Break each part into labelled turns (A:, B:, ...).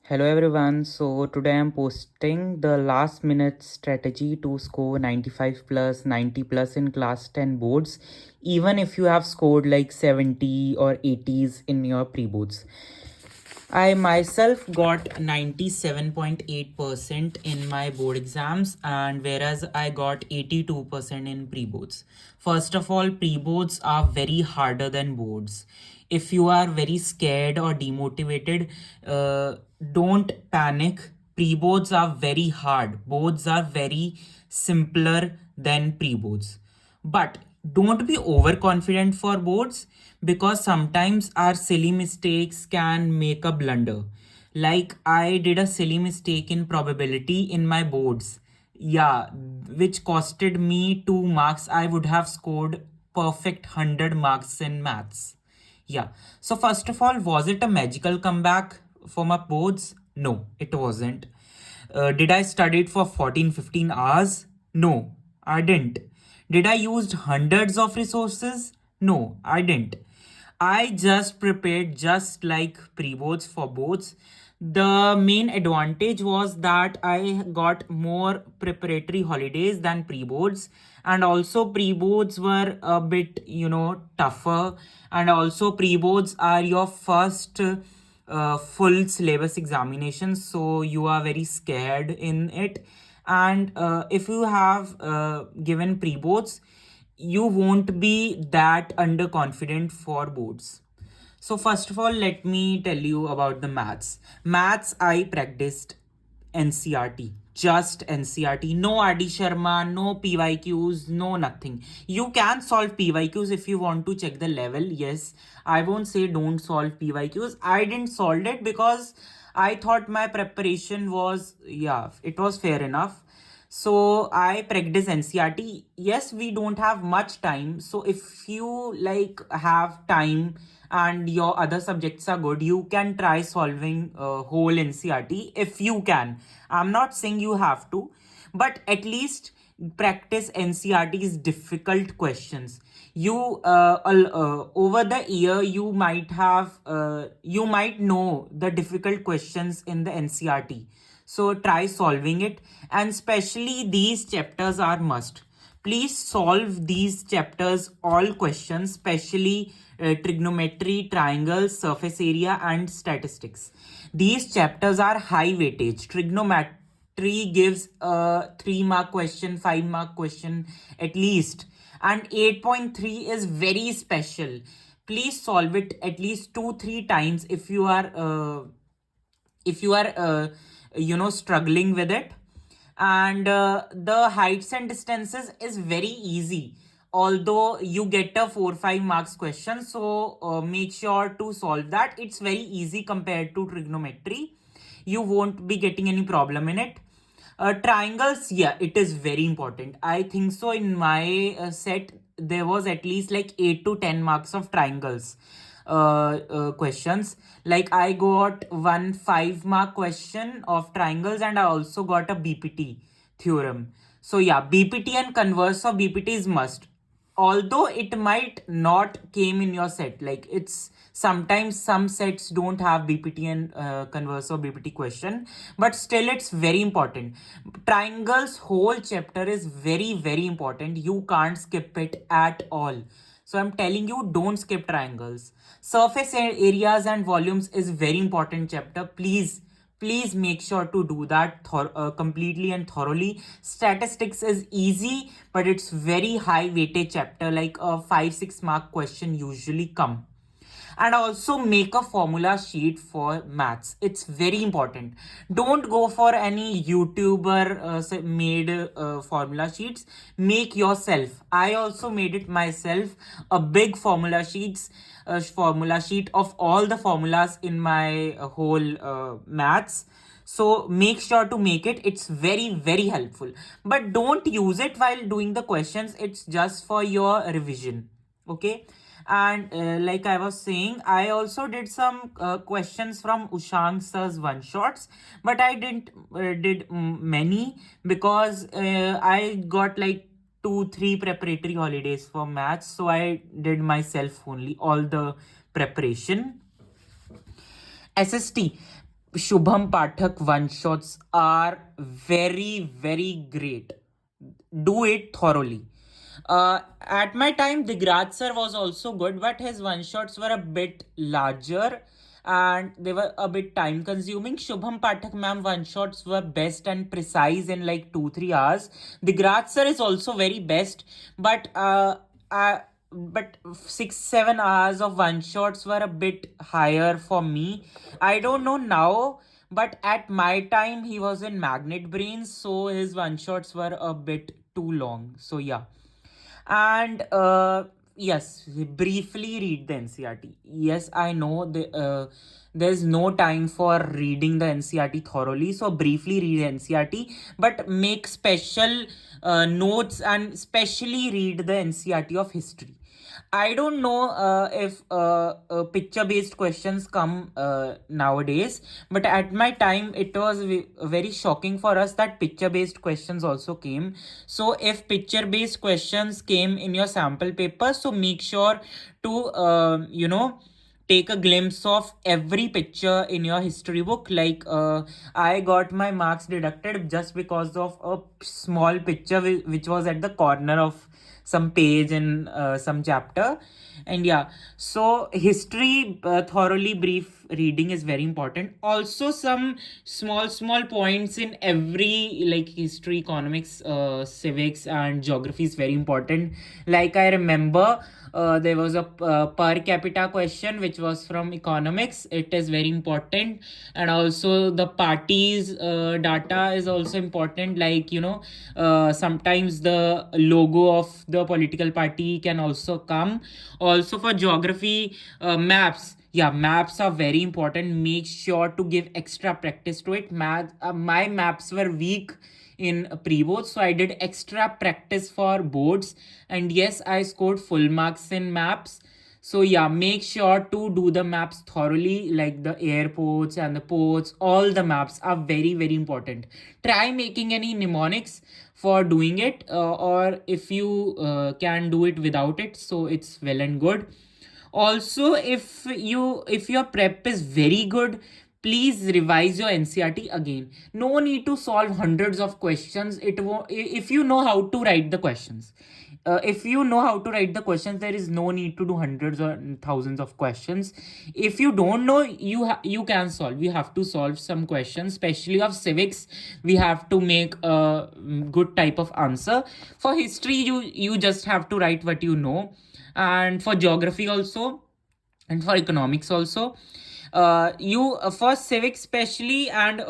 A: Hello everyone. So today I'm posting the last minute strategy to score 95 plus 90 plus in class 10 boards, even if you have scored like 70 or 80s in your pre-boards. I myself got 97.8% in my board exams, and whereas I got 82% in pre-boards. First of all, pre-boards are very harder than boards. If you are very scared or demotivated, don't panic. Pre-boards are very hard. Boards are very simpler than pre-boards. But don't be overconfident for boards because sometimes our silly mistakes can make a blunder. Like I did a silly mistake in probability in my boards. Yeah, which costed me 2 marks. I would have scored perfect 100 marks in maths. Yeah. So first of all, was it a magical comeback for my boards? No, it wasn't. Did I study it for 14-15 hours? No, I didn't. Did I use hundreds of resources? No, I didn't. I just prepared just like pre-boards for boards. The main advantage was that I got more preparatory holidays than pre-boards, and also pre-boards were a bit, tougher, and also pre-boards are your first full syllabus examinations, so you are very scared in it. And if you have given pre-boards, you won't be that underconfident for boards. So first of all, let me tell you about the maths. Maths, I practiced NCRT, just NCRT. No Adi Sharma, no PYQs, no nothing. You can solve PYQs if you want to check the level. Yes, I won't say don't solve PYQs. I didn't solve it because I thought my preparation was, yeah, it was fair enough. So I practice NCRT. Yes, we don't have much time. So if you like have time and your other subjects are good, you can try solving whole NCRT if you can. I'm not saying you have to, but at least practice NCRT's difficult questions. Over the year you might know the difficult questions in the NCRT, so try solving it, and especially these chapters are must. Please solve these chapters, all questions, especially trigonometry, triangles, surface area, and statistics. These chapters are high weightage. Trigonometry gives a 3 mark question, 5 mark question at least, and 8.3 is very special. Please solve it at least 2 3 times if you are struggling with it. And the heights and distances is very easy, although you get a 4 5 marks question, so make sure to solve that. It's very easy compared to trigonometry. You won't be getting any problem in it. Triangles, yeah, it is very important. I think so. In my set, there was at least like 8 to 10 marks of triangles questions. Like I got one 5 mark question of triangles, and I also got a BPT theorem. So yeah, BPT and converse of BPT is must, although it might not came in your set. Like it's sometimes some sets don't have BPT and converse of BPT question, but still it's very important. Triangles whole chapter is very very important. You can't skip it at all. So I'm telling you, don't skip triangles. Surface areas and volumes is very important chapter. Please make sure to do that completely and thoroughly. Statistics is easy, but it's very high weightage chapter, like a 5 6 mark question usually come. And also make a formula sheet for maths. It's very important. Don't go for any YouTuber made formula sheets. Make yourself. I also made it myself, a big formula sheet of all the formulas in my whole maths. So make sure to make it. It's very very helpful, but don't use it while doing the questions. It's just for your revision. Okay. And like I was saying, I also did some questions from Ushang sir's one shots, but I didn't did many because I got like 2 3 preparatory holidays for maths, so I did myself only all the preparation. SST. Shubham Pathak one shots are very, very great. Do it thoroughly. At my time, Digraj sir was also good, but his one shots were a bit larger and they were a bit time consuming. Shubham Pathak ma'am one shots were best and precise in like 2-3 hours. Digraj sir is also very best, but uh, but 6-7 hours of one shots were a bit higher for me. I don't know now, but at my time he was in Magnet Brains, so his one shots were a bit too long. So yeah, and yes, briefly read the NCRT. Yes, I know there's no time for reading the NCRT thoroughly, so briefly read NCRT, but make special notes and specially read the NCRT of history. I don't know if picture based questions come nowadays, but at my time it was very shocking for us that picture based questions also came. So, if picture based questions came in your sample paper, so make sure to, take a glimpse of every picture in your history book. Like, I got my marks deducted just because of a small picture which was at the corner of some page in some chapter. And yeah, so history, thoroughly brief reading is very important. Also, some small points in every, like, history, economics, civics and geography is very important. Like, I remember there was a per capita question which was from economics. It is very important. And also the parties data is also important. Like, sometimes the logo of the political party can also come. Also for geography, maps. Yeah, maps are very important. Make sure to give extra practice to it. My maps were weak in pre-boards, so I did extra practice for boards, and yes, I scored full marks in maps. So yeah, make sure to do the maps thoroughly, like the airports and the ports. All the maps are very, very important. Try making any mnemonics for doing it, or if you can do it without it, so it's well and good. Also, if your prep is very good, please revise your NCRT again. No need to solve hundreds of questions. It won't, if you know how to write the questions. If you know how to write the questions, there is no need to do hundreds or thousands of questions. If you don't know, you can solve. You have to solve some questions, especially of civics. We have to make a good type of answer. For history, you just have to write what you know. And for geography also, and for economics also, you for civics especially, and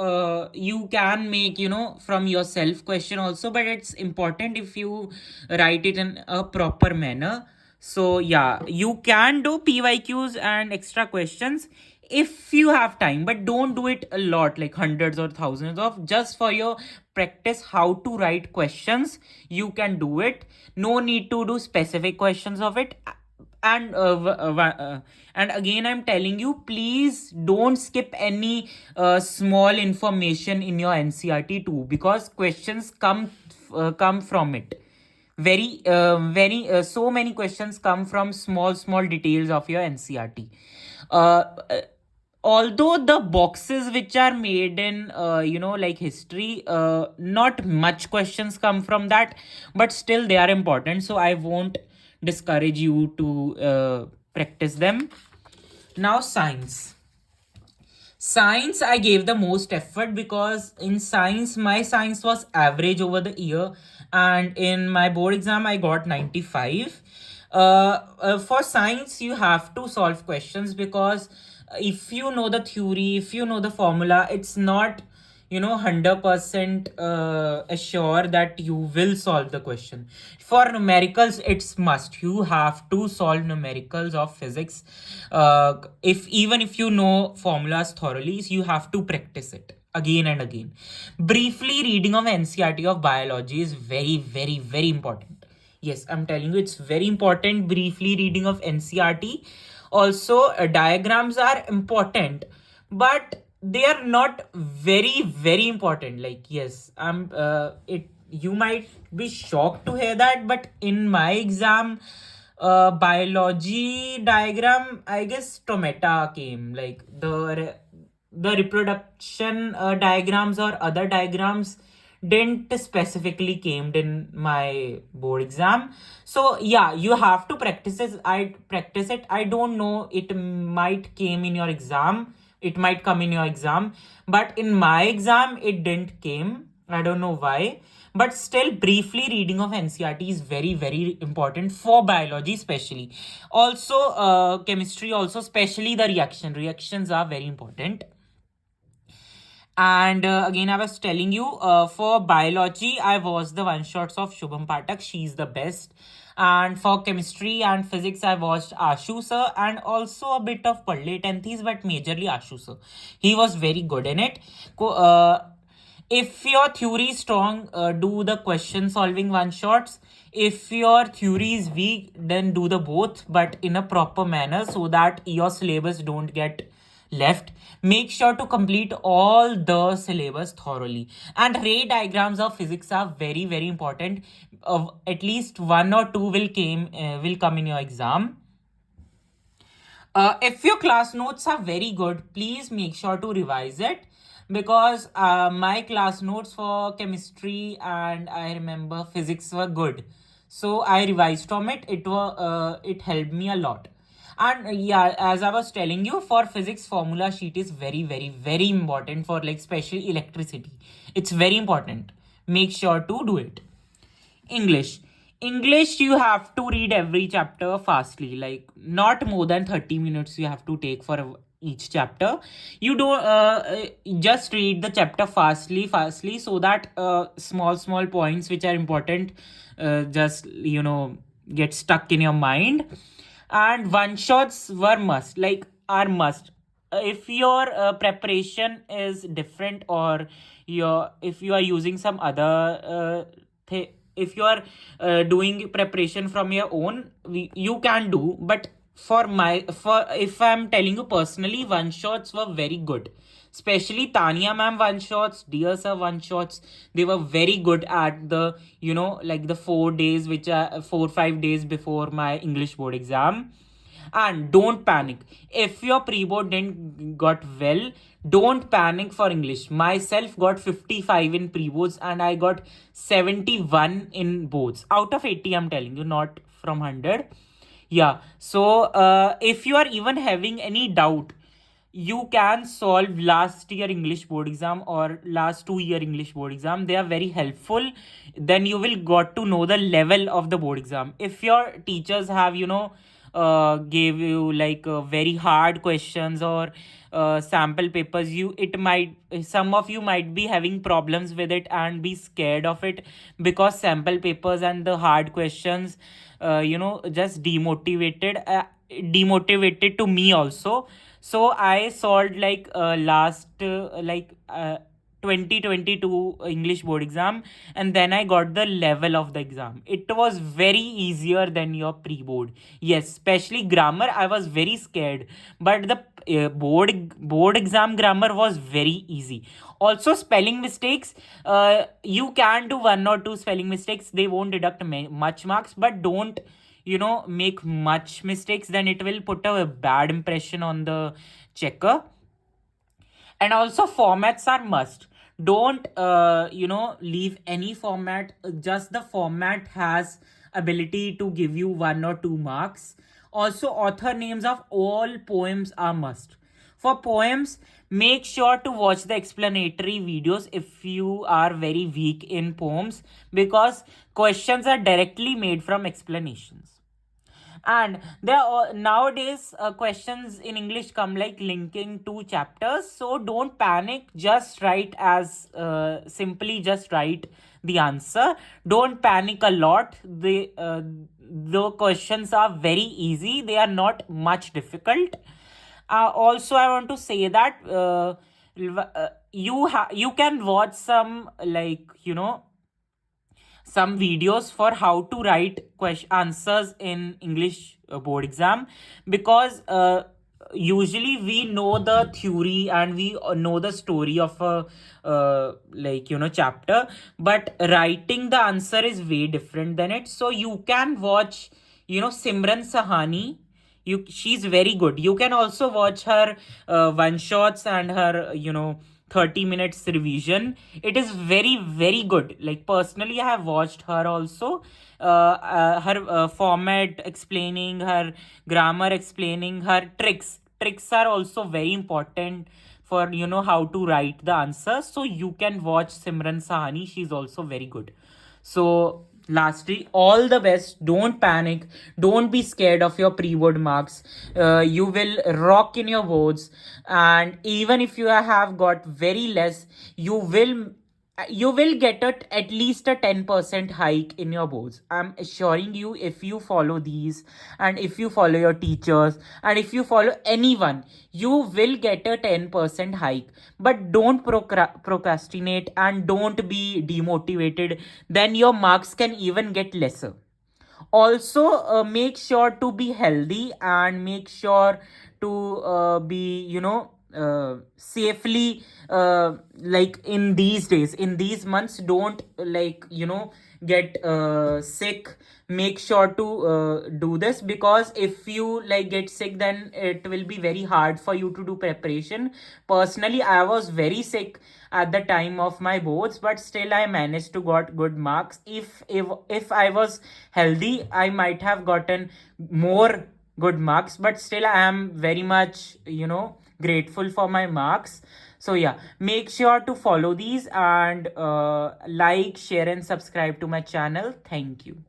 A: you can make, from yourself question also, but it's important if you write it in a proper manner. So yeah, you can do PYQs and extra questions if you have time, but don't do it a lot, like hundreds or thousands of. Just for your practice how to write questions, you can do it. No need to do specific questions of it. And and again, I'm telling you, please don't skip any small information in your NCRT too, because questions come from it. So many questions come from small details of your NCRT. uh, uh, Although the boxes which are made in, like history, not much questions come from that, but still they are important, so I won't discourage you to practice them. Now, science, I gave the most effort, because in science, my science was average over the year, and in my board exam I got 95. For science, you have to solve questions, because if you know the theory, if you know the formula, it's not 100% assure that you will solve the question. For numericals, it's must, you have to solve numericals of physics. If even if you know formulas thoroughly, so you have to practice it again and again. Briefly reading of NCRT of biology is very, very, very important. Yes, I'm telling you, it's very important. Briefly reading of NCRT. Also, diagrams are important, but they are not very, very important. Like, yes, it you might be shocked to hear that, but in my exam, biology diagram, I guess Tomata came, like the the reproduction diagrams or other diagrams didn't specifically came in my board exam. So yeah, you have to practice it. I don't know, it might came in your exam, it might come in your exam, but in my exam it didn't came. I don't know why, but still briefly reading of NCERT is very very important for biology especially. Also chemistry also, especially the reactions are very important. And again, I was telling you, for biology, I watched the one shots of Shubham Patak. She's the best. And for chemistry and physics, I watched Ashu sir and also a bit of Padle Tenthis, but majorly Ashu sir. He was very good in it. If your theory is strong, do the question solving one shots. If your theory is weak, then do the both, but in a proper manner so that your syllabus don't get left. Make sure to complete all the syllabus thoroughly. And ray diagrams of physics are very very important. At least one or two will come in your exam. If your class notes are very good, please make sure to revise it, because my class notes for chemistry and I remember physics were good. So I revised from it. It helped me a lot. And yeah, as I was telling you, for physics, formula sheet is very, very, very important for like especially electricity. It's very important. Make sure to do it. English. English, you have to read every chapter fastly, like not more than 30 minutes you have to take for each chapter. You don't just read the chapter fastly, so that small points which are important just get stuck in your mind. And one shots were must, like are must. If your preparation is different, or your if you are using some other if you are doing preparation from your own, you can do. But for if I'm telling you personally, one shots were very good, especially Tanya ma'am one shots, dear sir one shots. They were very good at the like the 4 days, which are 4 5 days before my English board exam. And don't panic if your pre-board didn't got well. Don't panic for English. Myself got 55 in pre-boards and I got 71 in boards out of 80. I'm telling you, not from 100. Yeah, so if you are even having any doubt, you can solve last year English board exam or last 2 year English board exam. They are very helpful. Then you will got to know the level of the board exam. If your teachers have gave you like very hard questions or sample papers, you it might some of you might be having problems with it and be scared of it, because sample papers and the hard questions just demotivated to me also. So I solved like last 2022 English board exam, and then I got the level of the exam. It was very easier than your pre-board. Yes, especially grammar, I was very scared, but the board exam grammar was very easy. Also spelling mistakes, you can do one or two spelling mistakes, they won't deduct much marks, but don't make much mistakes, then it will put a bad impression on the checker. And also formats are must. Don't leave any format. Just the format has ability to give you 1 or 2 marks. Also author names of all poems are must. For poems, make sure to watch the explanatory videos if you are very weak in poems, because questions are directly made from explanations. And there are nowadays questions in English come like linking two chapters. So don't panic. Just write as simply just write the answer. Don't panic a lot. The questions are very easy. They are not much difficult. Also, I want to say that you can watch some some videos for how to write answers in English board exam, because usually we know the theory and we know the story of a chapter, but writing the answer is way different than it. So you can watch Simran Sahani. she's very good. You can also watch her one shots and her 30 minutes revision. It is very very good. Like personally, I have watched her also. Her format explaining, her grammar explaining, her tricks are also very important for how to write the answer. So you can watch Simran Sahani, she's also very good. So lastly, all the best. Don't panic. Don't be scared of your pre-board marks. You will rock in your boards, and even if you have got very less, you will get at least a 10% hike in your boards. I'm assuring you, if you follow these, and if you follow your teachers, and if you follow anyone, you will get a 10% hike. But don't procrastinate, and don't be demotivated, then your marks can even get lesser. Also, make sure to be healthy, and make sure to be safely, like in these days, in these months, don't like get sick. Make sure to do this, because if you like get sick, then it will be very hard for you to do preparation. Personally, I was very sick at the time of my boards, but still I managed to got good marks. If I was healthy, I might have gotten more good marks, but still I am very much grateful for my marks. So yeah, make sure to follow these, and like, share and subscribe to my channel. Thank you.